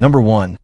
Number 1.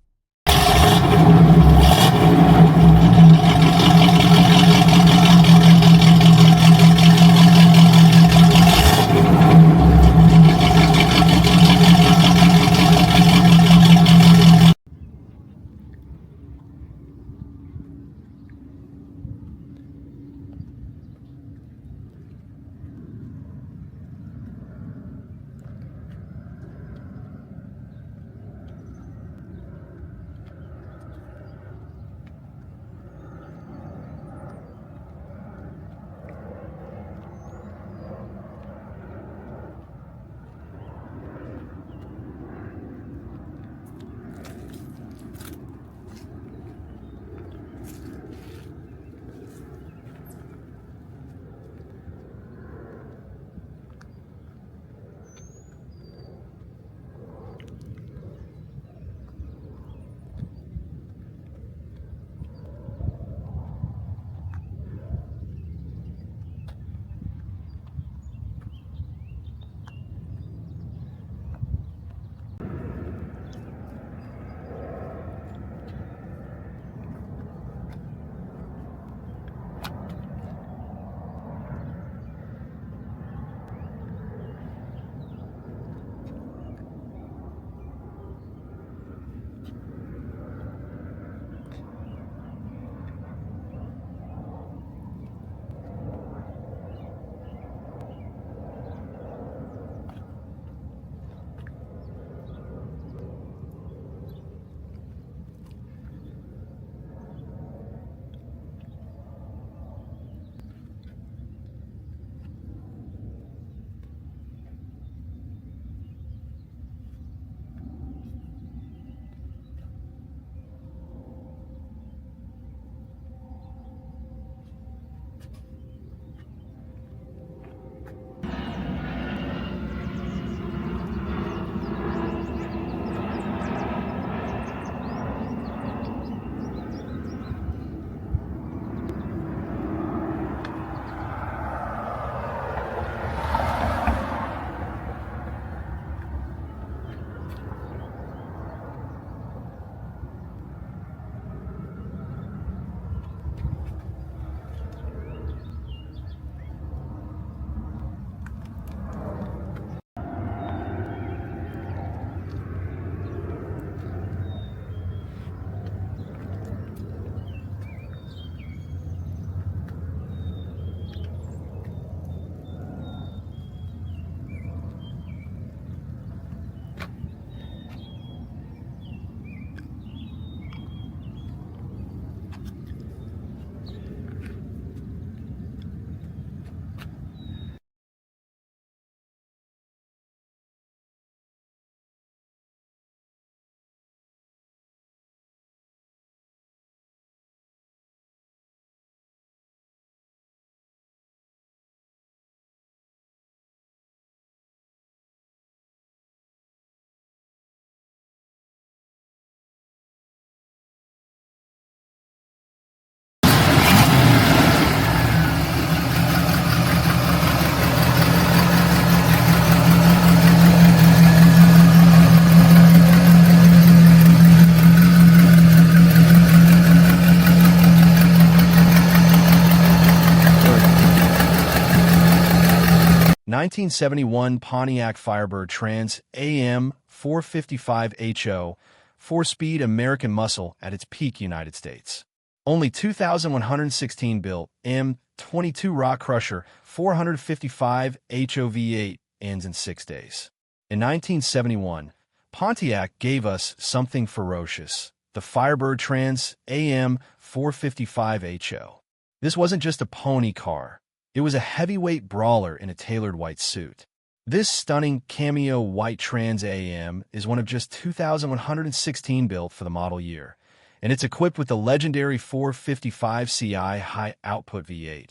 (1971) Pontiac Firebird Trans AM 455 HO, 4-speed American muscle at its peak United States. Only 2,116 built, M22 Rock Crusher 455 HO-V8 ends in 6 days. In 1971, Pontiac gave us something ferocious, the Firebird Trans AM 455 HO. This wasn't just a pony car. It was a heavyweight brawler in a tailored white suit. This stunning cameo white Trans AM is one of just 2,116 built for the model year, and it's equipped with the legendary 455 CI high-output V8,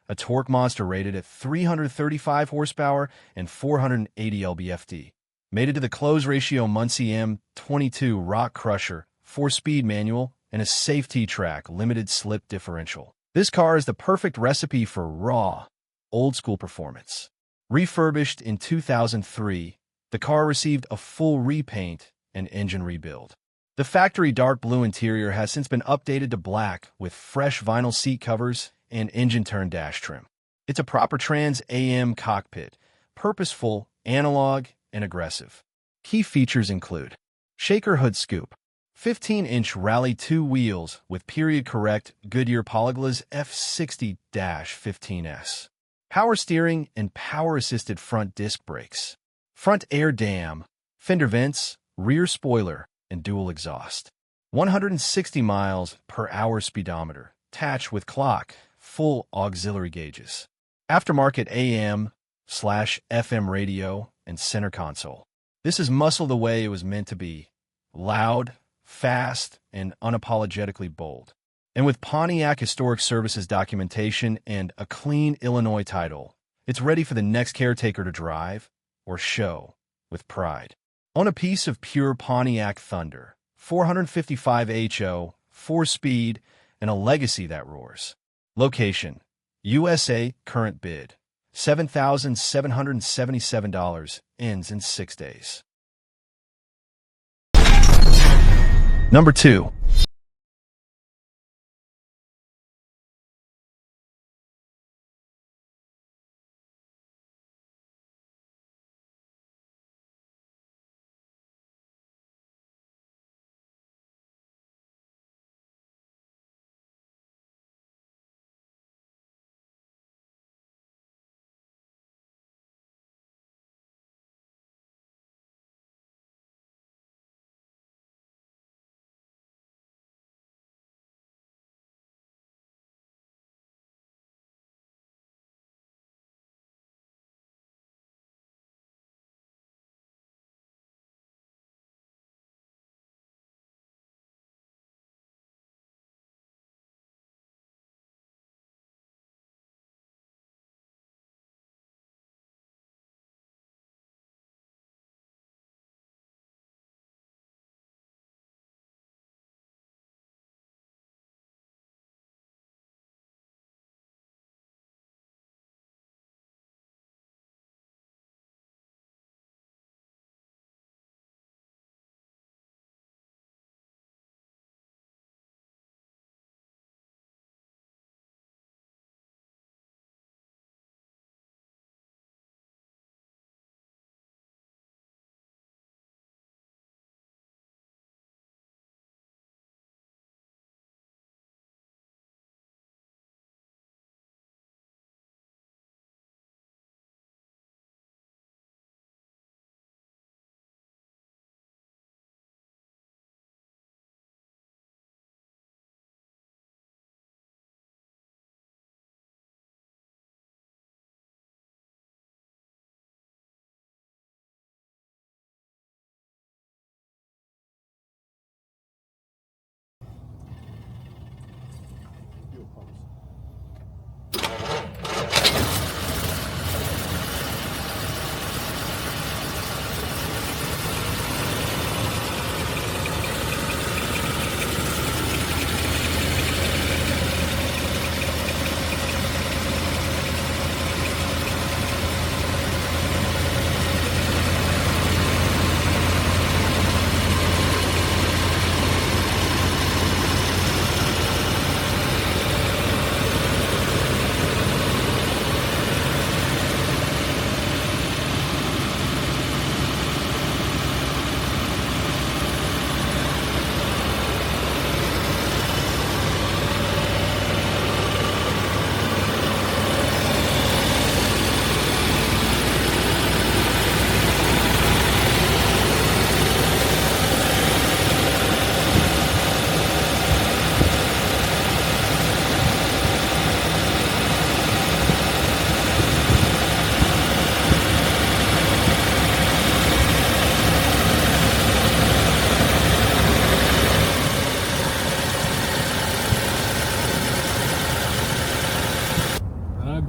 a torque monster rated at 335 horsepower and 480 lb-ft. Mated to the close ratio muslce M22 Rock Crusher, 4-speed manual, and a safety track limited slip differential. This car is the perfect recipe for raw, old-school performance. Refurbished in 2003, the car received a full repaint and engine rebuild. The factory dark blue interior has since been updated to black with fresh vinyl seat covers and engine-turned dash trim. It's a proper Trans AM cockpit, purposeful, analog, and aggressive. Key features include shaker hood scoop, 15-inch Rally 2 wheels with period-correct Goodyear Polyglas F60-15S, power steering and power-assisted front disc brakes, front air dam, fender vents, rear spoiler, and dual exhaust. 160 miles per hour speedometer, attached with clock, full auxiliary gauges. Aftermarket AM/FM radio and center console. This is muscle the way it was meant to be. Loud, fast, and unapologetically bold. And with Pontiac Historic Services documentation and a clean Illinois title, it's ready for the next caretaker to drive or show with pride. Own a piece of pure Pontiac thunder, 455 HO, 4-speed, and a legacy that roars. Location: USA, current bid, $7,777, ends in 6 days. Number 2.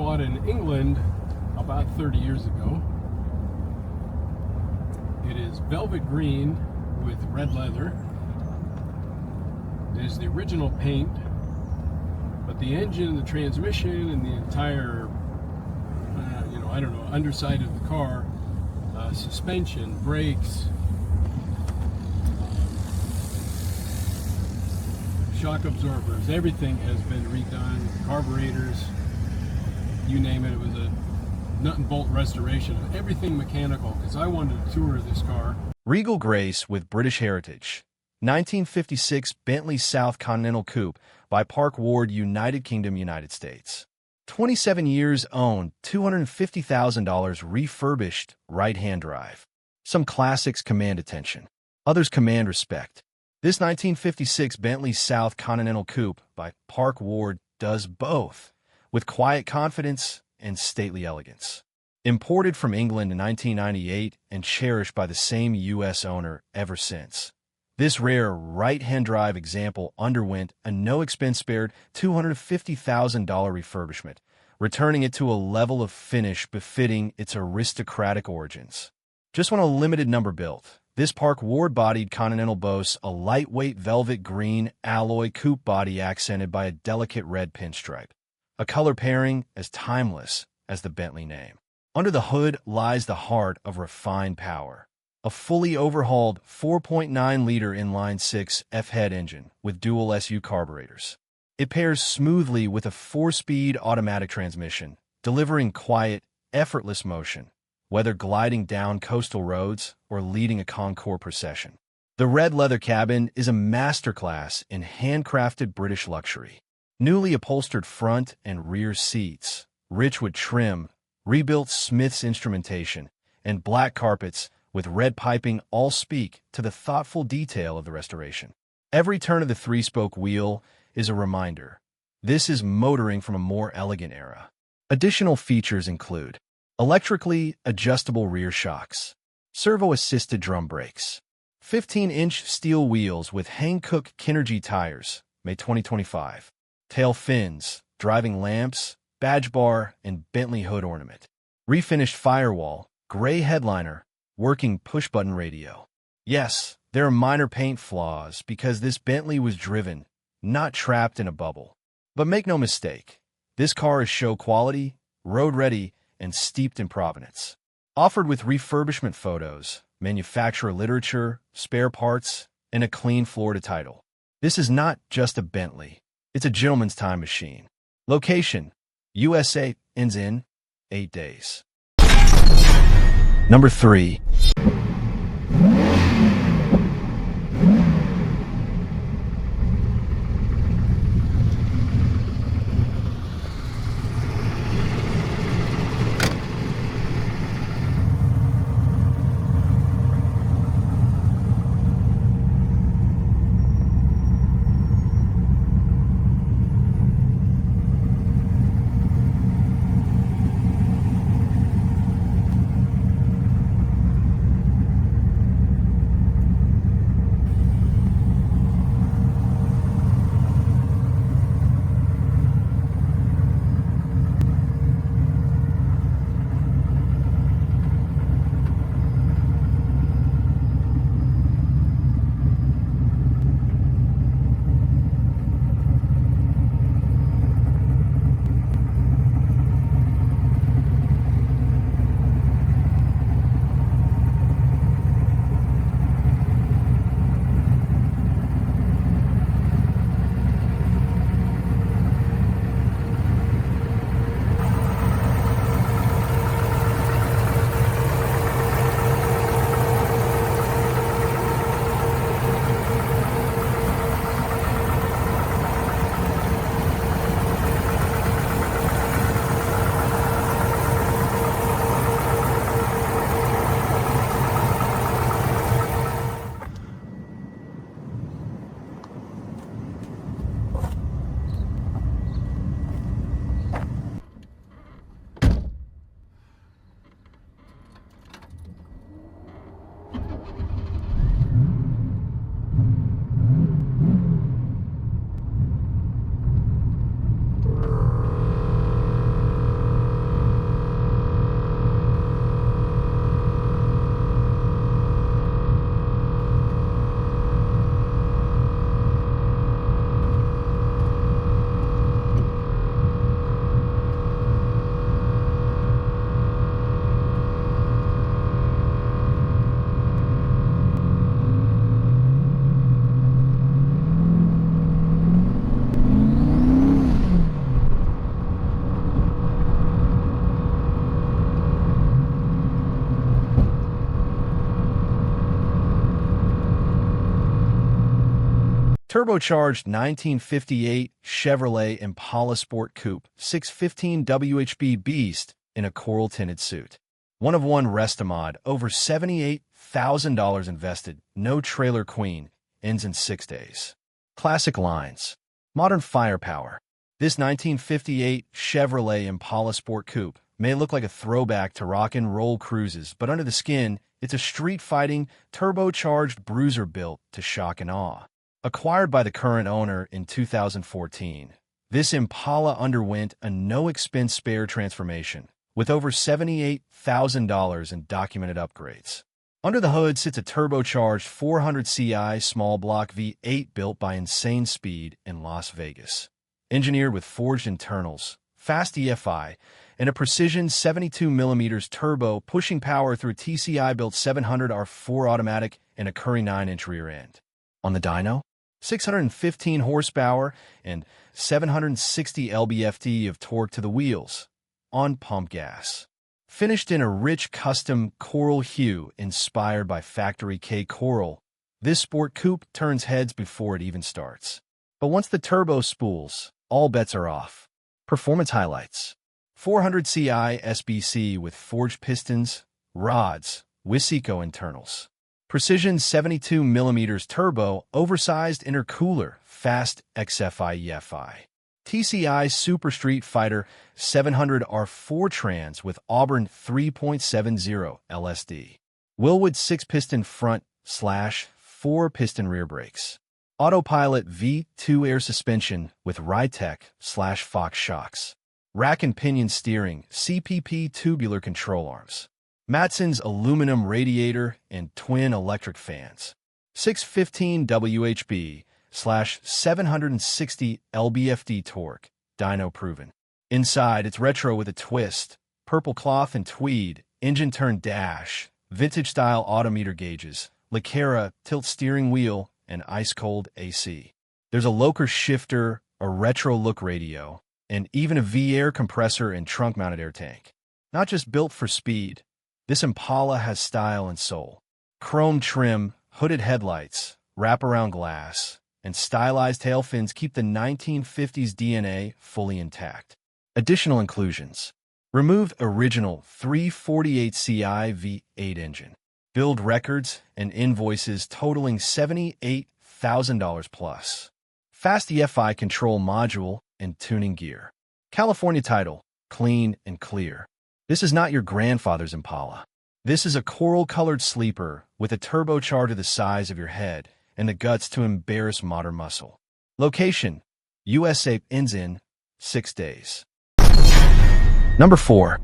bought in England about 30 years ago. It is velvet green with red leather. It is the original paint, but the engine, the transmission, and the entire, I don't know, underside of the car, suspension, brakes, shock absorbers, everything has been redone, carburetors, you name it. It was a nut and bolt restoration of everything mechanical because I wanted to tour this car. Regal Grace with British heritage. 1956 Bentley South Continental Coupe by Park Ward, United Kingdom, United States. 27 years owned, $250,000 refurbished, right-hand drive. Some classics command attention. Others command respect. This 1956 Bentley South Continental Coupe by Park Ward does both, with quiet confidence and stately elegance. Imported from England in 1998 and cherished by the same U.S. owner ever since. This rare right-hand drive example underwent a no-expense-spared $250,000 refurbishment, returning it to a level of finish befitting its aristocratic origins. Just when a limited number built, this Park Ward-bodied Continental boasts a lightweight velvet green alloy coupe body accented by a delicate red pinstripe, a color pairing as timeless as the Bentley name. Under the hood lies the heart of refined power. A fully overhauled 4.9-liter inline-six F-head engine with dual SU carburetors. It pairs smoothly with a 4-speed automatic transmission, delivering quiet, effortless motion, whether gliding down coastal roads or leading a Concours procession. The red leather cabin is a masterclass in handcrafted British luxury. Newly upholstered front and rear seats, rich wood trim, rebuilt Smith's instrumentation, and black carpets with red piping all speak to the thoughtful detail of the restoration. Every turn of the 3-spoke wheel is a reminder. This is motoring from a more elegant era. Additional features include electrically adjustable rear shocks, servo-assisted drum brakes, 15-inch steel wheels with Hankook Kinergy tires, May 2025, tail fins, driving lamps, badge bar, and Bentley hood ornament, refinished firewall, gray headliner, working push-button radio. Yes, there are minor paint flaws because this Bentley was driven, not trapped in a bubble. But make no mistake, this car is show quality, road-ready, and steeped in provenance. Offered with refurbishment photos, manufacturer literature, spare parts, and a clean Florida title. This is not just a Bentley. It's a gentleman's time machine. Location: USA, ends in 8 days. Number 3. Turbocharged 1958 Chevrolet Impala Sport Coupe 615 WHB Beast in a coral-tinted suit. One of one Restomod, over $78,000 invested, no trailer queen, ends in 6 days. Classic lines. Modern firepower. This 1958 Chevrolet Impala Sport Coupe may look like a throwback to rock and roll cruises, but under the skin, it's a street-fighting, turbocharged bruiser built to shock and awe. Acquired by the current owner in 2014, this Impala underwent a no-expense spare transformation, with over $78,000 in documented upgrades. Under the hood sits a turbocharged 400 CI small block V8 built by Insane Speed in Las Vegas. Engineered with forged internals, fast EFI, and a precision 72mm turbo pushing power through TCI-built 700R4 automatic and a Curry 9-inch rear end. On the dyno, 615 horsepower and 760 lb-ft of torque to the wheels, on pump gas. Finished in a rich custom coral hue inspired by Factory K Coral, this sport coupe turns heads before it even starts. But once the turbo spools, all bets are off. Performance highlights. 400 CI SBC with forged pistons, rods, Wisico internals. Precision 72mm turbo, oversized intercooler, fast XFI EFI. TCI Super Street Fighter 700R4 trans with Auburn 3.70 LSD. Willwood 6-piston front/4-piston rear brakes. Autopilot V2 air suspension with Rytec/Fox shocks. Rack and pinion steering, CPP tubular control arms. Matson's aluminum radiator and twin electric fans. 615 WHB/760 lb-ft torque, dyno proven. Inside, it's retro with a twist, purple cloth and tweed, engine turn dash, vintage-style autometer gauges, Licera tilt steering wheel, and ice-cold AC. There's a locker shifter, a retro-look radio, and even a V-air compressor and trunk-mounted air tank. Not just built for speed, this Impala has style and soul. Chrome trim, hooded headlights, wraparound glass, and stylized tail fins keep the 1950s DNA fully intact. Additional inclusions. Removed original 348 CI V8 engine. Build records and invoices totaling $78,000 plus. Fast EFI control module and tuning gear. California title, clean and clear. This is not your grandfather's Impala. This is a coral-colored sleeper with a turbocharger the size of your head and the guts to embarrass modern muscle. Location, USA, ends in 6 days. Number 4.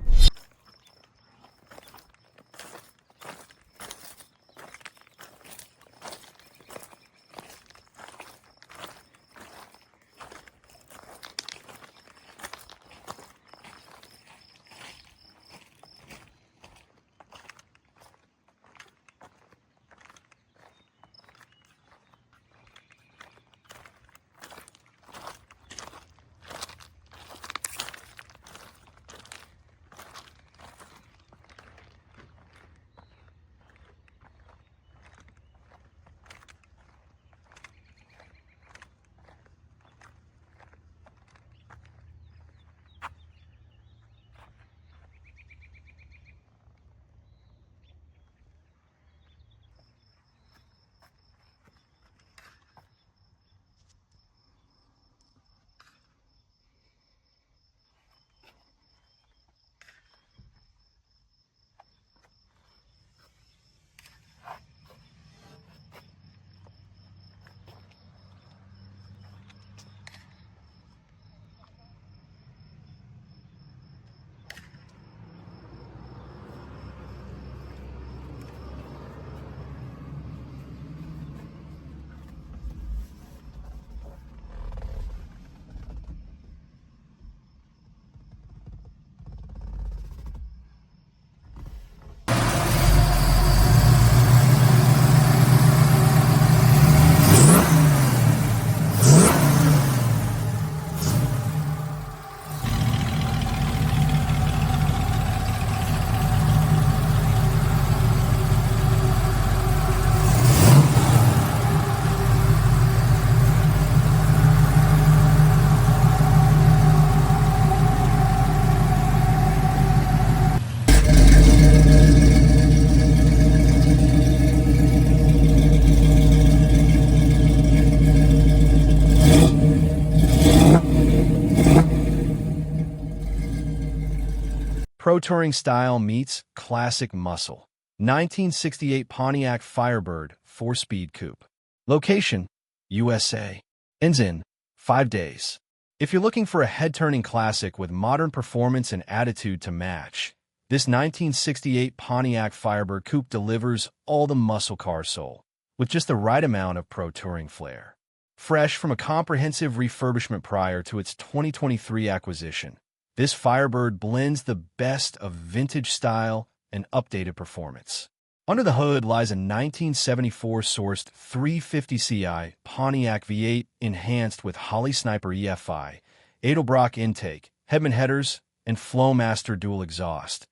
Pro Touring style meets classic muscle. 1968 Pontiac Firebird 4-speed coupe. Location: USA. Ends in 5 days. If you're looking for a head-turning classic with modern performance and attitude to match, this 1968 Pontiac Firebird coupe delivers all the muscle car soul, with just the right amount of pro touring flair. Fresh from a comprehensive refurbishment prior to its 2023 acquisition, this Firebird blends the best of vintage style and updated performance. Under the hood lies a 1974-sourced 350ci Pontiac V8 enhanced with Holley Sniper EFI, Edelbrock intake, Hedman headers, and Flowmaster dual exhaust,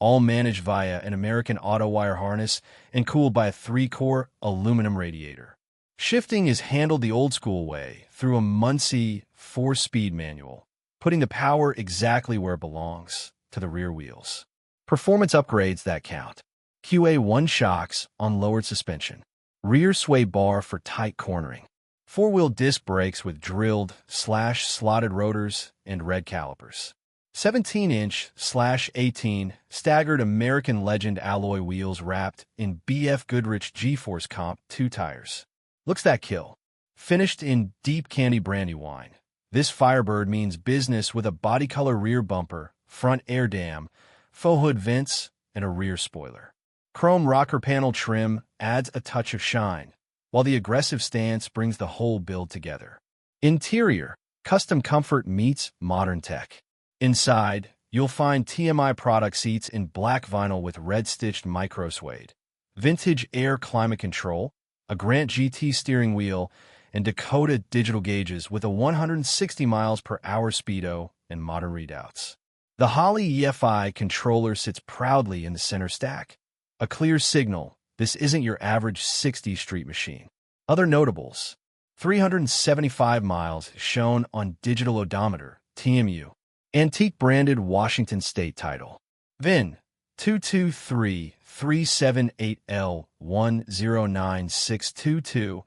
all managed via an American auto wire harness and cooled by a 3-core aluminum radiator. Shifting is handled the old-school way through a muslce 4-speed manual, putting the power exactly where it belongs, to the rear wheels. Performance upgrades that count. QA1 shocks on lowered suspension. Rear sway bar for tight cornering. 4-wheel disc brakes with drilled/slotted rotors and red calipers. 17-inch/18 staggered American Legend alloy wheels wrapped in BF Goodrich G-Force Comp 2 tires. Looks that kill. Finished in deep candy brandy wine, this Firebird means business with a body color rear bumper, front air dam, faux hood vents, and a rear spoiler. Chrome rocker panel trim adds a touch of shine, while the aggressive stance brings the whole build together. Interior: custom comfort meets modern tech. Inside, you'll find TMI product seats in black vinyl with red-stitched micro suede, vintage air climate control, a Grant GT steering wheel, and Dakota digital gauges with a 160 miles per hour speedo and modern readouts. The Holley EFI controller sits proudly in the center stack. A clear signal this isn't your average 60s street machine. Other notables: 375 miles shown on digital odometer, TMU. Antique branded Washington State title. VIN 223-378L109622.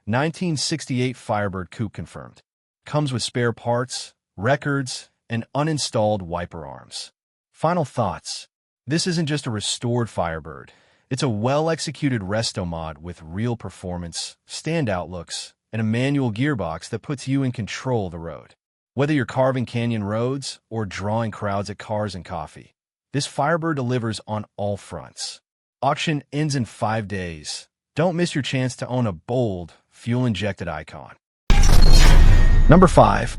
1968 Firebird coupe confirmed. Comes with spare parts, records, and uninstalled wiper arms. Final thoughts: this isn't just a restored Firebird. It's a well-executed resto mod with real performance, standout looks, and a manual gearbox that puts you in control of the road. Whether you're carving canyon roads or drawing crowds at Cars and Coffee, this Firebird delivers on all fronts. Auction ends in 5 days. Don't miss your chance to own a bold, fuel-injected icon. Number 5.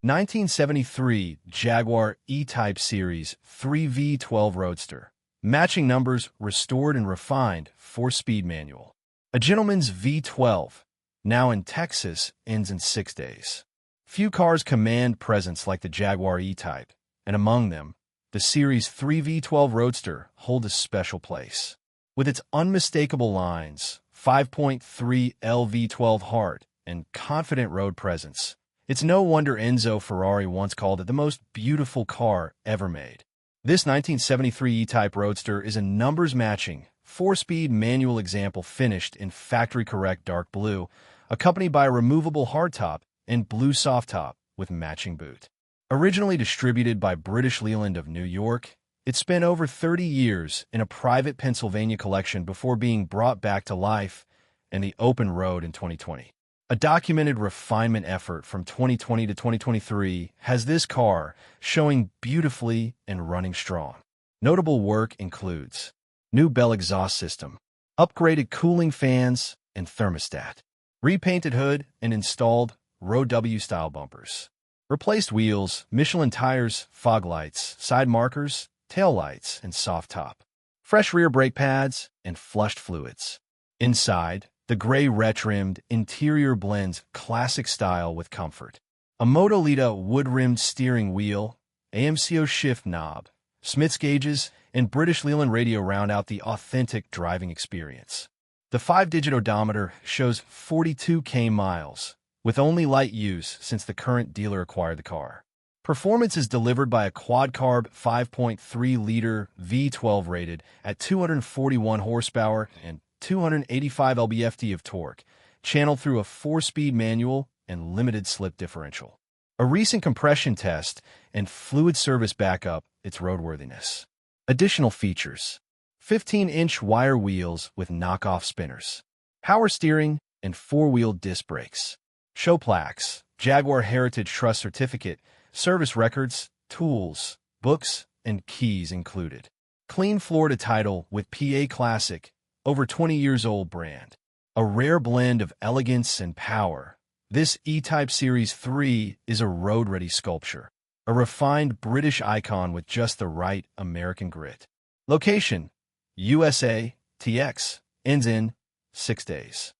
1973 Jaguar E-type Series 3V12 Roadster. Matching numbers, restored and refined, 4-speed manual. A gentleman's V12, now in Texas, ends in 6 days. Few cars command presence like the Jaguar E-type, and among them, the Series 3V12 Roadster hold a special place. With its unmistakable lines, 5.3 LV12 heart, and confident road presence, it's no wonder Enzo Ferrari once called it the most beautiful car ever made. This 1973 E-type Roadster is a numbers-matching, 4-speed manual example finished in factory-correct dark blue, accompanied by a removable hardtop and blue soft top with matching boot. Originally distributed by British Leyland of New York, it spent over 30 years in a private Pennsylvania collection before being brought back to life in the open road in 2020. A documented refinement effort from 2020 to 2023 has this car showing beautifully and running strong. Notable work includes new bell exhaust system, upgraded cooling fans and thermostat, repainted hood and installed Row W-style bumpers, replaced wheels, Michelin tires, fog lights, side markers, tail lights, and soft top, fresh rear brake pads, and flushed fluids. Inside, the gray red-trimmed interior blends classic style with comfort. A Motolita wood-rimmed steering wheel, AMCO shift knob, Smith's gauges, and British Leyland radio round out the authentic driving experience. The 5-digit odometer shows 42,000 miles, with only light use since the current dealer acquired the car. Performance is delivered by a quad-carb 5.3-liter V12 rated at 241 horsepower and 285 lb-ft of torque, channeled through a 4-speed manual and limited slip differential. A recent compression test and fluid service backup its roadworthiness. Additional features: 15-inch wire wheels with knockoff spinners, power steering, and four-wheel disc brakes. Show plaques, Jaguar Heritage Trust Certificate, service records, tools, books, and keys included. Clean Florida title with PA Classic, over 20 years old brand. A rare blend of elegance and power, this E-Type Series 3 is a road-ready sculpture, a refined British icon with just the right American grit. Location: USA, TX, ends in 6 days.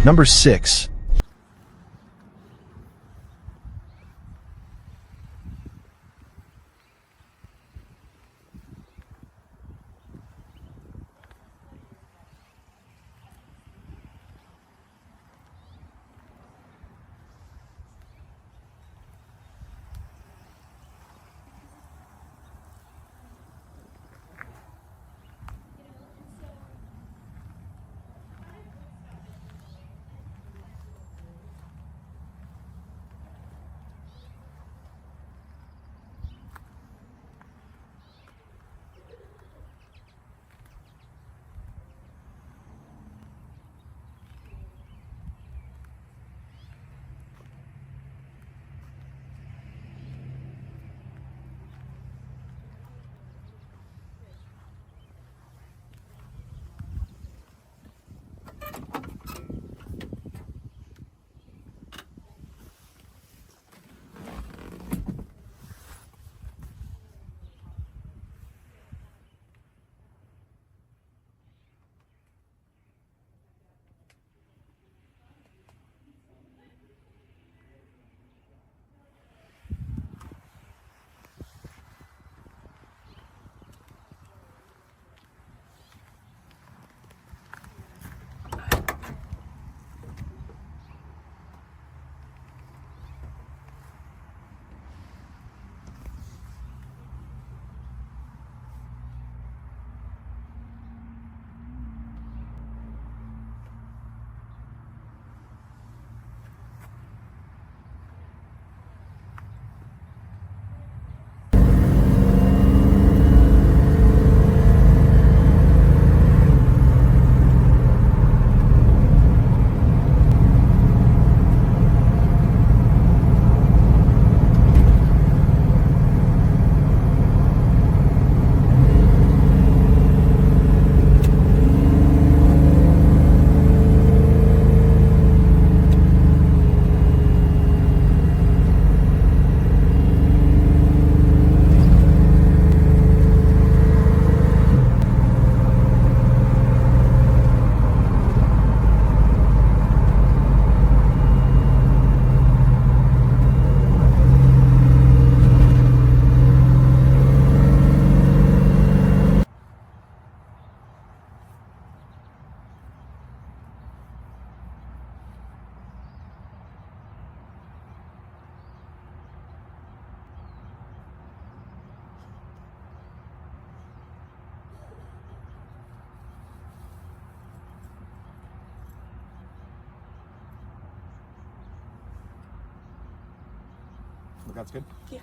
Number 6. That's good? Yeah.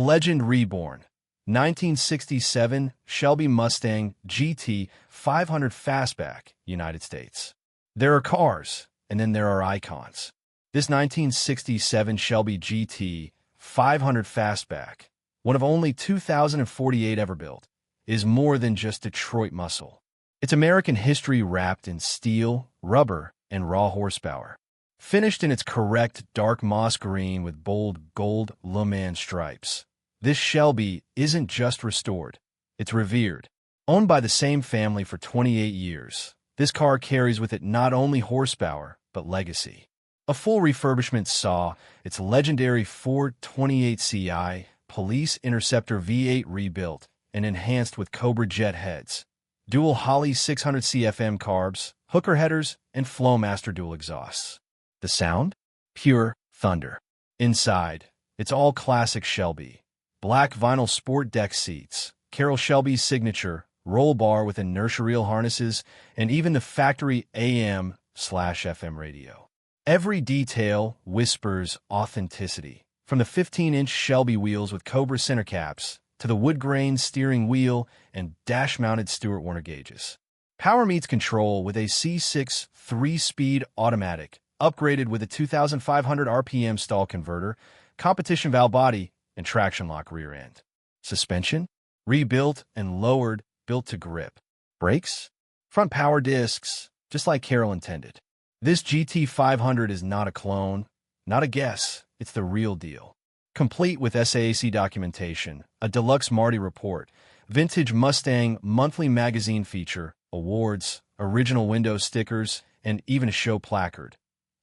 legend reborn. 1967 Shelby Mustang GT 500 Fastback, United States. There are cars, and then there are icons. This 1967 Shelby GT 500 Fastback, one of only 2,048 ever built, is more than just Detroit muscle. It's American history wrapped in steel, rubber, and raw horsepower. Finished in its correct dark moss green with bold gold Le Mans stripes, this Shelby isn't just restored, it's revered. Owned by the same family for 28 years, this car carries with it not only horsepower, but legacy. A full refurbishment saw its legendary Ford 28Ci Police Interceptor V8 rebuilt and enhanced with Cobra jet heads, dual Holley 600 CFM carbs, hooker headers, and Flowmaster dual exhausts. The sound? Pure thunder. Inside, it's all classic Shelby. Black vinyl sport deck seats, Carroll Shelby's signature, roll bar with inertia reel harnesses, and even the factory AM/FM radio. Every detail whispers authenticity, from the 15-inch Shelby wheels with Cobra center caps to the wood-grain steering wheel and dash-mounted Stewart Warner gauges. Power meets control with a C6 3-speed automatic, upgraded with a 2,500 RPM stall converter, competition valve body, and traction lock rear end. Suspension? Rebuilt and lowered, built to grip. Brakes? Front power discs, just like Carroll intended. This GT500 is not a clone, not a guess, it's the real deal. Complete with SAAC documentation, a deluxe Marty report, vintage Mustang monthly magazine feature, awards, original window stickers, and even a show placard.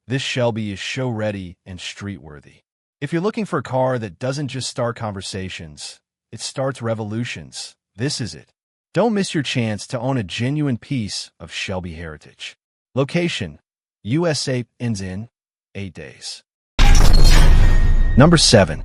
This Shelby is show-ready and street-worthy. If you're looking for a car that doesn't just start conversations, it starts revolutions, this is it. Don't miss your chance to own a genuine piece of Shelby heritage. Location: USA, ends in 8 days. Number 7.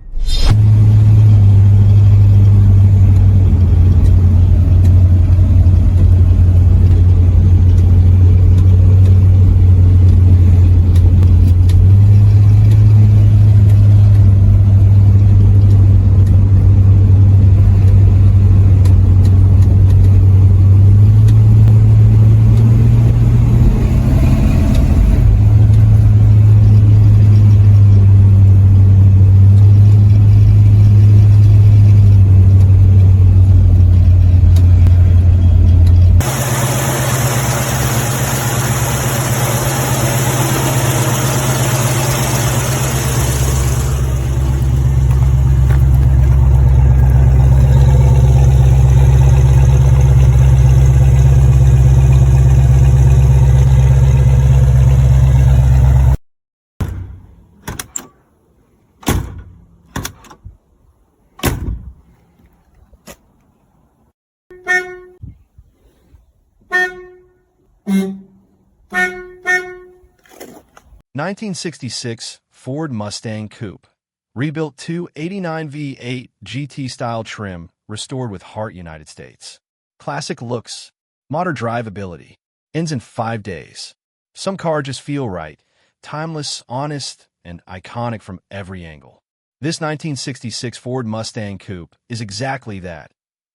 (1966) Ford Mustang Coupe. Rebuilt 289 V8 GT-style trim, restored with heart, United States. Classic looks, modern drivability. Ends in 5 days. Some cars just feel right, timeless, honest, and iconic from every angle. This 1966 Ford Mustang Coupe is exactly that.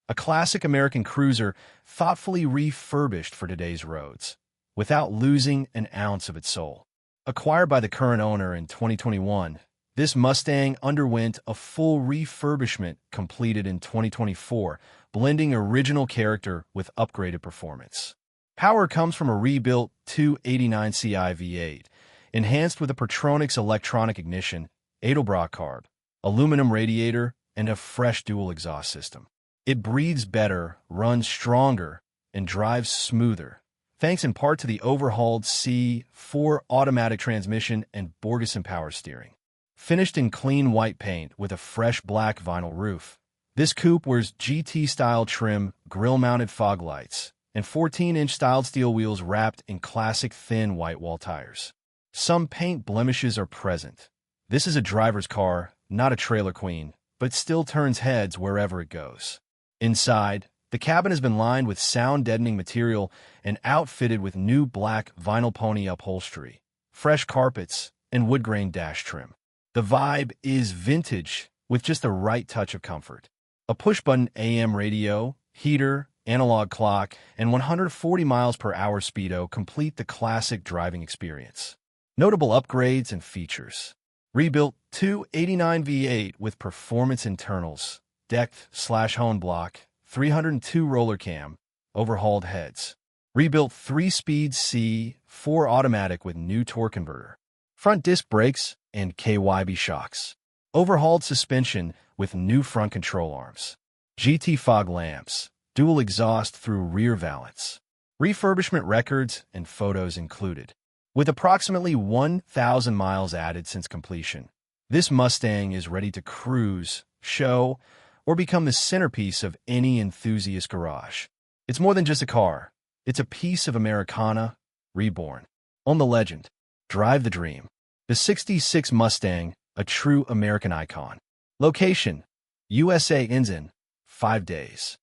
A classic American cruiser thoughtfully refurbished for today's roads, without losing an ounce of its soul. Acquired by the current owner in 2021, this Mustang underwent a full refurbishment completed in 2024, blending original character with upgraded performance. Power comes from a rebuilt 289 Ci V8, enhanced with a Pertronix electronic ignition, Edelbrock carb, aluminum radiator, and a fresh dual exhaust system. It breathes better, runs stronger, and drives smoother, thanks in part to the overhauled C4 automatic transmission and Borgeson power steering. Finished in clean white paint with a fresh black vinyl roof, this coupe wears GT-style trim, grille-mounted fog lights, and 14-inch styled steel wheels wrapped in classic thin white wall tires. Some paint blemishes are present. This is a driver's car, not a trailer queen, but still turns heads wherever it goes. Inside, the cabin has been lined with sound-deadening material and outfitted with new black vinyl pony upholstery, fresh carpets, and wood-grain dash trim. The vibe is vintage, with just the right touch of comfort. A push-button AM radio, heater, analog clock, and 140 miles per hour speedo complete the classic driving experience. Notable upgrades and features. Rebuilt 289 V8 with performance internals, decked/hone block, 302 roller cam, overhauled heads. Rebuilt 3-speed C4 automatic with new torque converter. Front disc brakes and KYB shocks. Overhauled suspension with new front control arms. GT fog lamps, dual exhaust through rear valance. Refurbishment records and photos included. With approximately 1,000 miles added since completion, this Mustang is ready to cruise, show, or become the centerpiece of any enthusiast garage. It's more than just a car. It's a piece of Americana, reborn. Own the legend. Drive the dream. The 66 Mustang, a true American icon. Location, USA ends in 5 days.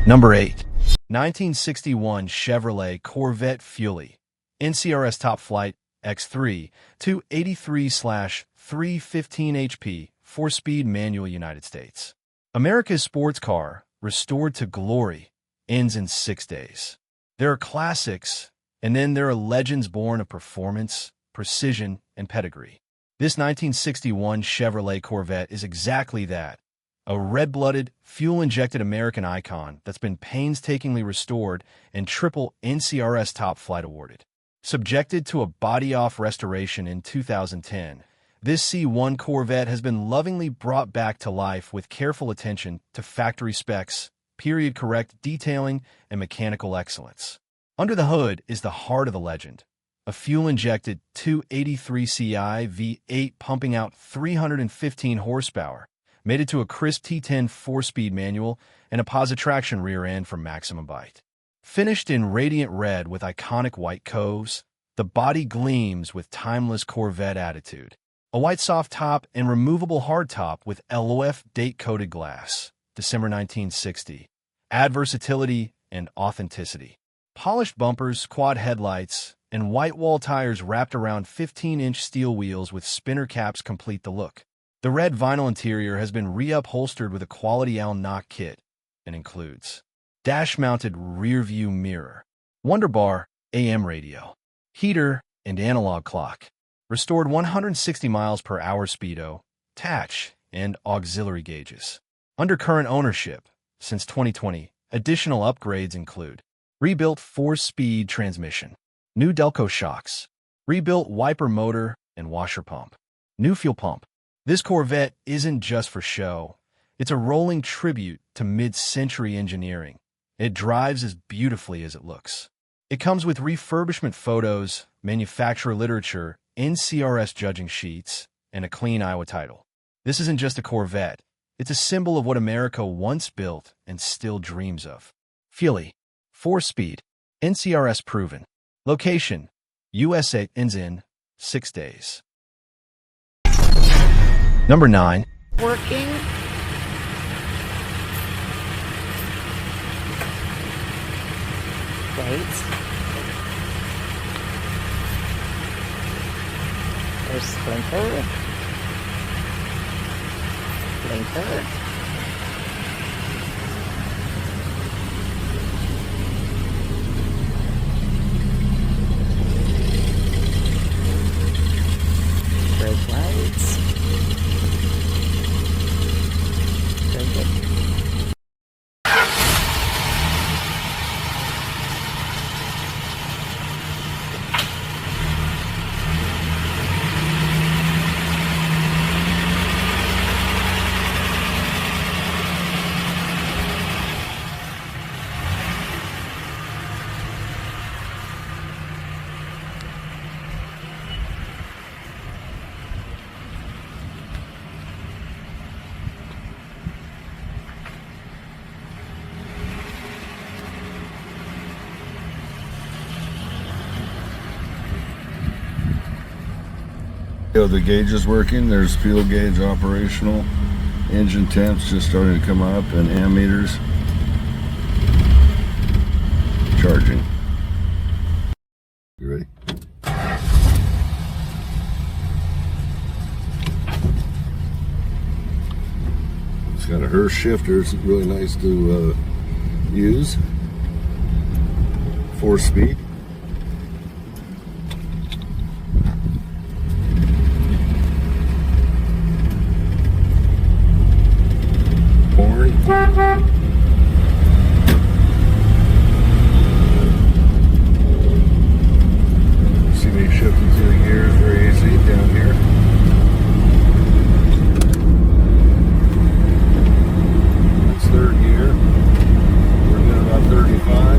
Number 8. 1961 Chevrolet Corvette Fuelie. NCRS Top Flight X3, 283/315 HP, 4-speed manual United States. America's sports car, restored to glory, ends in 6 days. There are classics, and then there are legends born of performance, precision, and pedigree. This 1961 Chevrolet Corvette is exactly that. A red-blooded, fuel-injected American icon that's been painstakingly restored and triple NCRS Top Flight awarded. Subjected to a body-off restoration in 2010, this C1 Corvette has been lovingly brought back to life with careful attention to factory specs, period-correct detailing, and mechanical excellence. Under the hood is the heart of the legend. A fuel-injected 283 CI V8 pumping out 315 horsepower, mated to a crisp T10 4-speed manual and a positive-traction rear end for maximum bite. Finished in radiant red with iconic white coves, the body gleams with timeless Corvette attitude. A white soft top and removable hardtop with LOF date-coated glass, December 1960. Add versatility and authenticity. Polished bumpers, quad headlights, and white wall tires wrapped around 15-inch steel wheels with spinner caps complete the look. The red vinyl interior has been reupholstered with a quality Al-Knock kit and includes dash-mounted rear-view mirror, Wonderbar AM radio, heater, and analog clock. Restored 160 miles per hour speedo, touch, and auxiliary gauges. Under current ownership, since 2020, additional upgrades include rebuilt 4-speed transmission, new Delco shocks, rebuilt wiper motor and washer pump, new fuel pump. This Corvette isn't just for show. It's a rolling tribute to mid-century engineering. It drives as beautifully as it looks. It comes with refurbishment photos, manufacturer literature, NCRS judging sheets, and a clean Iowa title. This isn't just a Corvette. It's a symbol of what America once built and still dreams of. Fuelie, 4-speed, NCRS proven. Location, USA ends in 6 days. Number 9. Working. Wait. There's Splinter. Blinker. Brake lights. Very good. The gauge is working. There's fuel gauge operational. Engine temps just starting to come up, and ammeters charging. You ready? got a Hurst shifter. It's really nice to use. 4-speed. See me shifting through the gears very easy down here. It's third gear. We're doing about 35,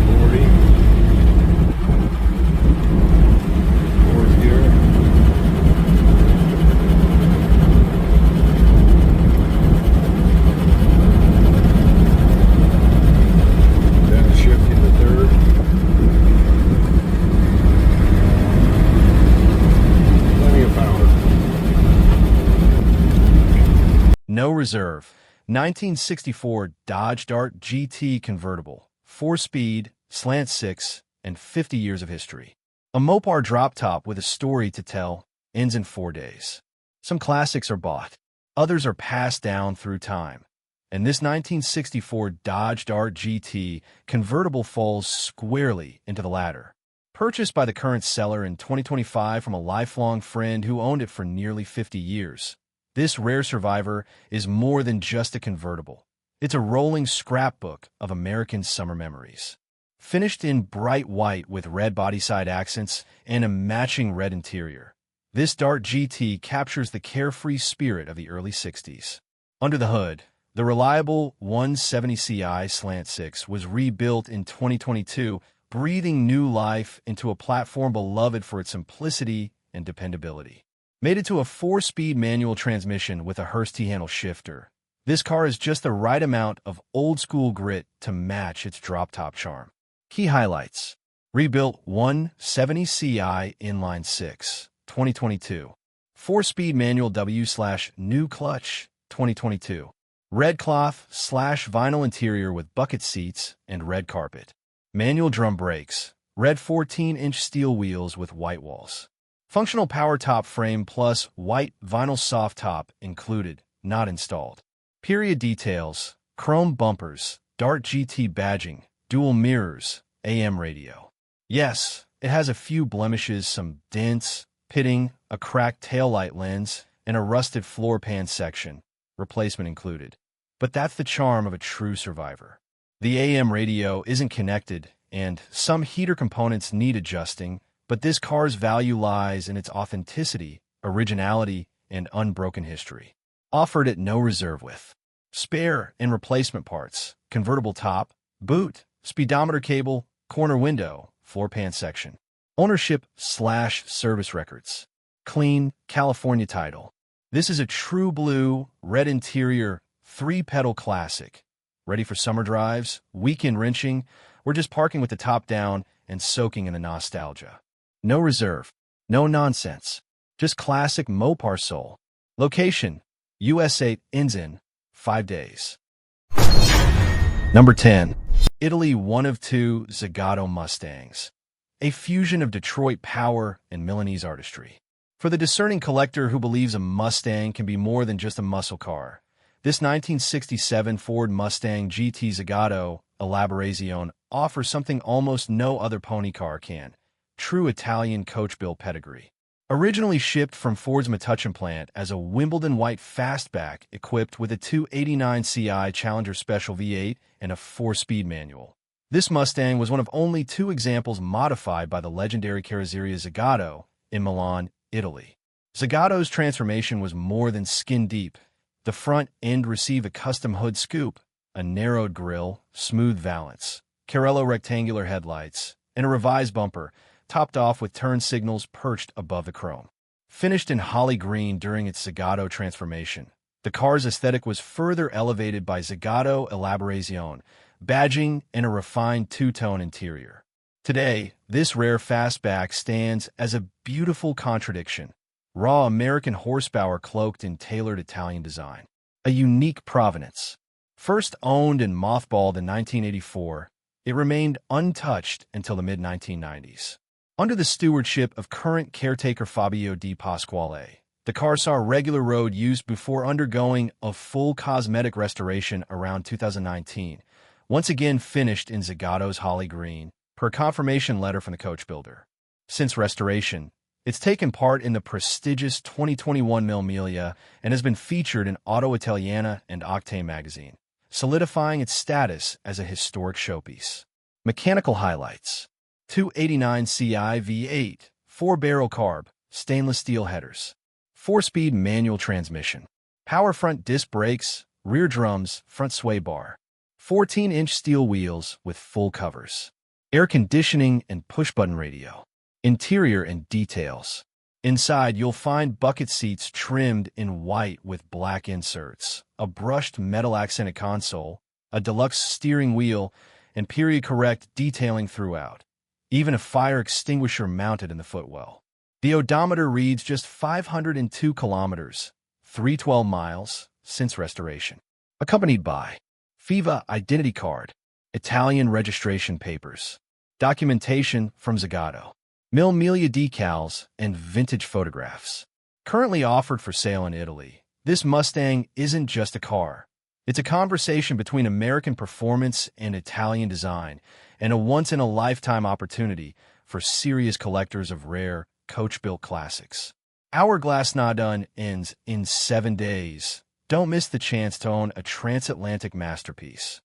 40. Fourth gear. Shifting to third. Plenty of power. No reserve. 1964 Dodge Dart GT convertible. 4-speed, slant 6, and 50 years of history. A Mopar drop top with a story to tell. Ends in 4 days. Some classics are bought. Others are passed down through time. And this 1964 Dodge Dart GT convertible falls squarely into the latter. Purchased by the current seller in 2025 from a lifelong friend who owned it for nearly 50 years. This rare survivor is more than just a convertible. It's a rolling scrapbook of American summer memories. Finished in bright white with red bodyside accents and a matching red interior, this Dart GT captures the carefree spirit of the early 60s. Under the hood, the reliable 170 Ci Slant 6 was rebuilt in 2022, breathing new life into a platform beloved for its simplicity and dependability. Mated to a 4-speed manual transmission with a Hurst T-handle shifter, this car is just the right amount of old-school grit to match its drop-top charm. Key highlights: rebuilt 170 Ci Inline 6, 2022. 4-speed manual W/new clutch, 2022. Red cloth/vinyl interior with bucket seats and red carpet. Manual drum brakes. Red 14-inch steel wheels with white walls. Functional power top frame plus white vinyl soft top included, not installed. Period details. Chrome bumpers, Dart GT badging, dual mirrors, AM radio. Yes, it has a few blemishes, some dents, pitting, a cracked taillight lens, and a rusted floor pan section, replacement included. But that's the charm of a true survivor. The AM radio isn't connected, and some heater components need adjusting, but this car's value lies in its authenticity, originality, and unbroken history. Offered at no reserve with spare and replacement parts, convertible top, boot, speedometer cable, corner window, floor pan section. Ownership/service records. Clean, California title. This is a true blue, red interior, 3-pedal classic. Ready for summer drives, weekend wrenching, or just parking with the top down and soaking in the nostalgia. No reserve, no nonsense, just classic Mopar soul. Location: US 8, ends in 5 days. Number 10. Italy, one of two Zagato Mustangs. A fusion of Detroit power and Milanese artistry. For the discerning collector who believes a Mustang can be more than just a muscle car, this 1967 Ford Mustang GT Zagato Elaborazione offers something almost no other pony car can: true Italian coach-built pedigree. Originally shipped from Ford's Metuchen plant as a Wimbledon white fastback equipped with a 289 Ci Challenger Special V8 and a 4-speed manual, this Mustang was one of only 2 examples modified by the legendary Carrozzeria Zagato in Milan, Italy. Zagato's transformation was more than skin-deep. The front end received a custom hood scoop, a narrowed grille, smooth valance, Carello rectangular headlights, and a revised bumper, topped off with turn signals perched above the chrome. Finished in holly green during its Zagato transformation, the car's aesthetic was further elevated by Zagato Elaborazione, badging, and a refined 2-tone interior. Today, this rare fastback stands as a beautiful contradiction. Raw American horsepower cloaked in tailored Italian design. A unique provenance. First owned and mothballed in 1984, it remained untouched until the mid-1990s. Under the stewardship of current caretaker Fabio Di Pasquale, The car saw regular road use before undergoing a full cosmetic restoration around 2019, once again finished in Zagato's Holly Green, per confirmation letter from the coach builder. Since restoration, it's taken part in the prestigious 2021 Mille Miglia and has been featured in Auto Italiana and Octane magazine, solidifying its status as a historic showpiece. Mechanical highlights: 289 Ci V8, 4-barrel carb, stainless steel headers, 4-speed manual transmission, power front disc brakes, rear drums, front sway bar, 14-inch steel wheels with full covers, air conditioning and push-button radio. Interior and details. Inside, you'll find bucket seats trimmed in white with black inserts, a brushed metal-accented console, a deluxe steering wheel, and period-correct detailing throughout. Even a fire extinguisher mounted in the footwell. The odometer reads just 502 kilometers, 312 miles, since restoration. Accompanied by FIVA identity card, Italian registration papers, documentation from Zagato, Mille Miglia decals, and vintage photographs. Currently offered for sale in Italy, this Mustang isn't just a car. It's a conversation between American performance and Italian design, and a once-in-a-lifetime opportunity for serious collectors of rare, coach-built classics. Hourglass Not Done ends in 7 days. Don't miss the chance to own a transatlantic masterpiece.